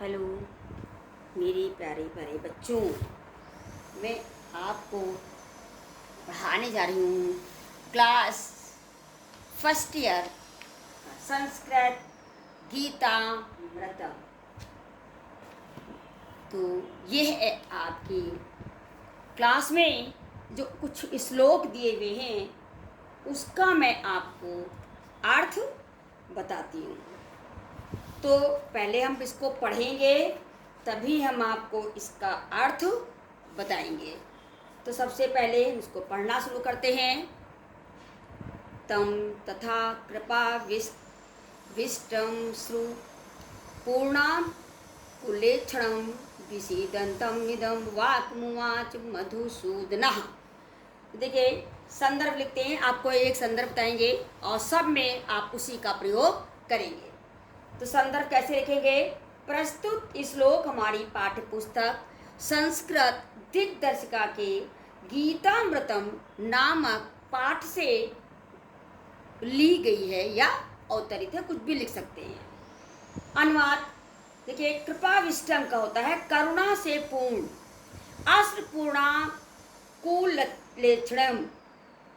Hello मेरे प्यारे प्यारे बच्चों, मैं आपको पढ़ाने जा रही हूँ क्लास फर्स्ट ईयर संस्कृत गीतामृतम। तो ये है आपकी क्लास में जो कुछ श्लोक दिए हुए हैं उसका मैं आपको अर्थ बताती हूँ। तो पहले हम इसको पढ़ेंगे तभी हम आपको इसका अर्थ बताएंगे। तो सबसे पहले हम इसको पढ़ना शुरू करते हैं। तम तथा कृपा विष्टम श्रु पूर्णाम कुलेक्षणम विषीदंतम इदम वाक्मुवाच मधुसूदनः। देखिए संदर्भ लिखते हैं, आपको एक संदर्भ बताएंगे और सब में आप उसी का प्रयोग करेंगे। तो संदर्भ कैसे लिखेंगे? प्रस्तुत श्लोक हमारी पाठ्य पुस्तक संस्कृत दिग्दर्शिका के गीतामृतम नामक पाठ से ली गई है या अवतरित है, कुछ भी लिख सकते हैं। अनुवाद देखिए, कृपा विष्टम का होता है करुणा से पूर्ण, अश्रुपूर्णा कुलेक्षणम,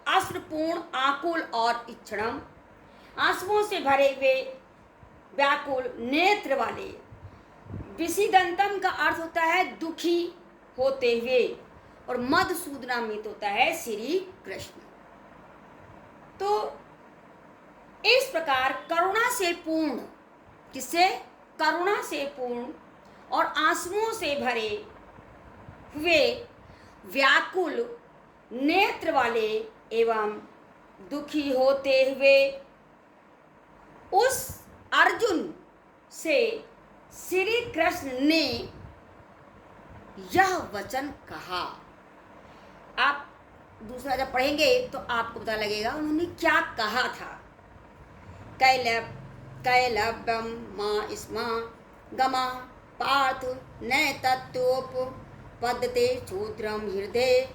अश्रुपूर्ण आकुल और इक्षणम, आंसुओं से भरे हुए व्याकुल नेत्र वाले। विषीदंतम का अर्थ होता है दुखी होते हुए, और मधुसूदनामित होता है श्री कृष्ण। तो इस प्रकार करुणा से पूर्ण, किससे? करुणा से पूर्ण और आंसुओं से भरे हुए व्याकुल नेत्र वाले एवं दुखी होते हुए उस अर्जुन से श्री कृष्ण ने यह वचन कहा। आप दूसरा जब पढ़ेंगे तो आपको पता लगेगा उन्होंने क्या कहा था। कैलव्यम माँ स्मा गमा पार्थ न तत्वोप पद्यते क्षुद्रम हृदय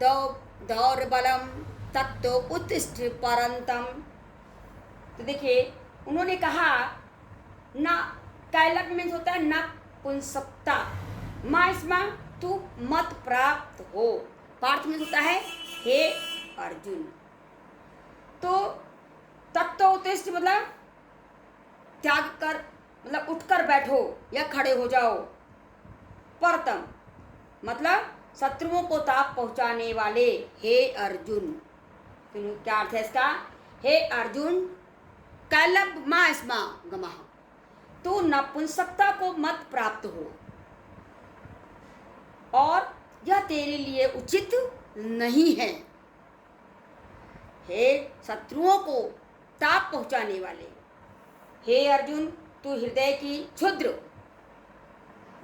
दौर्बलम तत्व उत्तिष्ठ परंतम। तो देखिए उन्होंने कहा न, कैलक मीन्स होता है न पुंसकता, माँ इसमा तू मत प्राप्त हो, पार्थ मीन्स होता है हे अर्जुन। तो तत्व उत्तिष्ठ मतलब त्याग कर, मतलब उठकर बैठो या खड़े हो जाओ। परतम मतलब शत्रुओं को ताप पहुंचाने वाले हे अर्जुन। तो क्या अर्थ है इसका? हे अर्जुन कैलब माँ स्मा गमा, तू नपुंसकता को मत प्राप्त हो और यह तेरे लिए उचित नहीं है। हे शत्रुओं को ताप पहुंचाने वाले हे अर्जुन, तू हृदय की क्षुद्र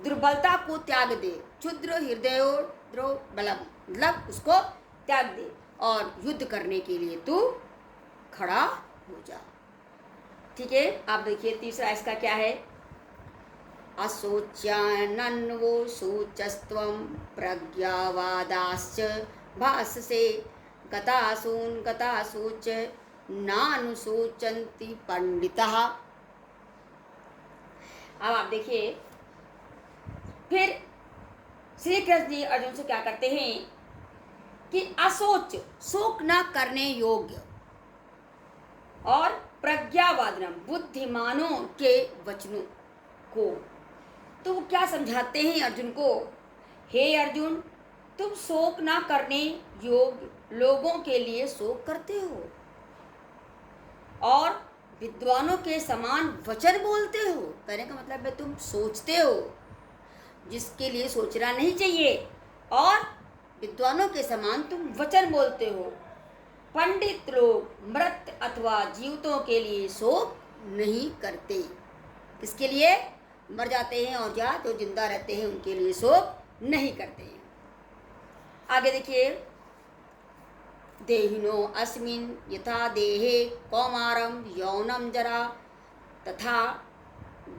दुर्बलता को त्याग दे। क्षुद्र हृदय बलम मतलब उसको त्याग दे और युद्ध करने के लिए तू खड़ा हो जा। ठीक है, आप देखिए तीसरा इसका क्या है? अशोच्यानन्वो शोचस्त्वं प्रज्ञावादाश्च भाससे गतासून गताशोच नानुशोचन्ति पंडितः। अब आप देखिए फिर श्री कृष्ण जी अर्जुन से क्या करते हैं कि अशोच, शोक न करने योग्य, और प्रज्ञावादनम बुद्धिमानों के वचनों को। तो वो क्या समझाते हैं अर्जुन को? हे अर्जुन, तुम शोक ना करने योग्य लोगों के लिए शोक करते हो और विद्वानों के समान वचन बोलते हो। कहने का मतलब है तुम सोचते हो जिसके लिए सोचना नहीं चाहिए, और विद्वानों के समान तुम वचन बोलते हो। पंडित लोग मृत अथवा जीवितों के लिए शोक नहीं करते। किसके लिए? मर जाते हैं और या जो जिंदा रहते हैं उनके लिए शोक नहीं करते हैं। आगे देखिए, देहिनो अस्मिन् यथा देहे कौमारम यौनम जरा तथा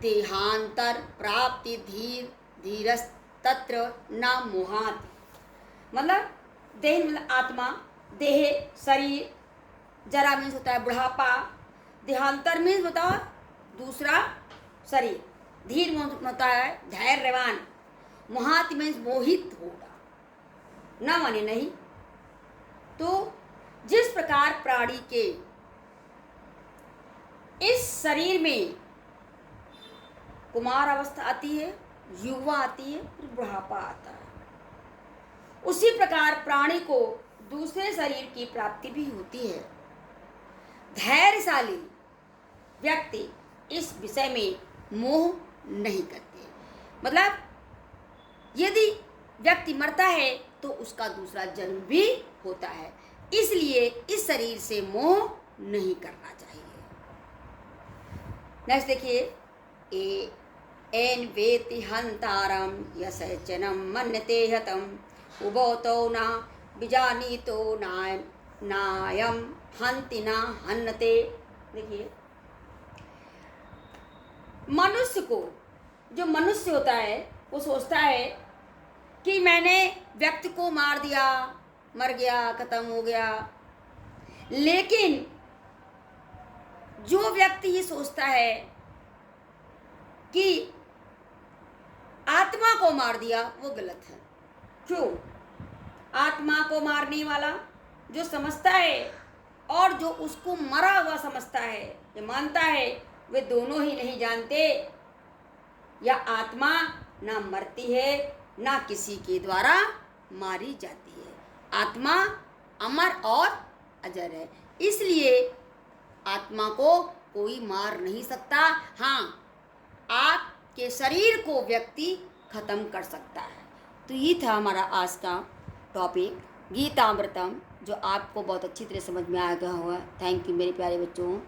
देहांतर प्राप्ति धीरस्तत्र न मोहात्। मतलब देह मतलब आत्मा, देह शरीर, जरा मीन्स होता है बुढ़ापा, देहांतर मीन्स बताओ दूसरा शरीर, धीर होता है धैर्यवान, मोहाति मीन्स मोहित होगा, न माने नहीं। तो जिस प्रकार प्राणी के इस शरीर में कुमार अवस्था आती है, युवा आती है, फिर बुढ़ापा आता है, उसी प्रकार प्राणी को दूसरे शरीर की प्राप्ति भी होती है। धैर्यशाली व्यक्ति इस विषय में मोह नहीं करते। मतलब यदि व्यक्ति मरता है तो उसका दूसरा जन्म भी होता है, इसलिए इस शरीर से मोह नहीं करना चाहिए। नेक्स्ट देखिए, एन वेति हंतारम यशचनम मन्यते हतम उभौतो न विजानीतो नायम हंति न हन्नते। देखिए, मनुष्य को, जो मनुष्य होता है वो सोचता है कि मैंने व्यक्ति को मार दिया, मर गया, खत्म हो गया। लेकिन जो व्यक्ति ये सोचता है कि आत्मा को मार दिया, वो गलत है। क्यों? आत्मा को मारने वाला जो समझता है और जो उसको मरा हुआ समझता है, ये मानता है, वे दोनों ही नहीं जानते या आत्मा ना मरती है ना किसी के द्वारा मारी जाती है। आत्मा अमर और अजर है, इसलिए आत्मा को कोई मार नहीं सकता। हाँ, आपके शरीर को व्यक्ति खत्म कर सकता है। तो ये था हमारा आज का टॉपिक गीतामृतम, जो आपको बहुत अच्छी तरह समझ में आ गया होगा। थैंक यू मेरे प्यारे बच्चों।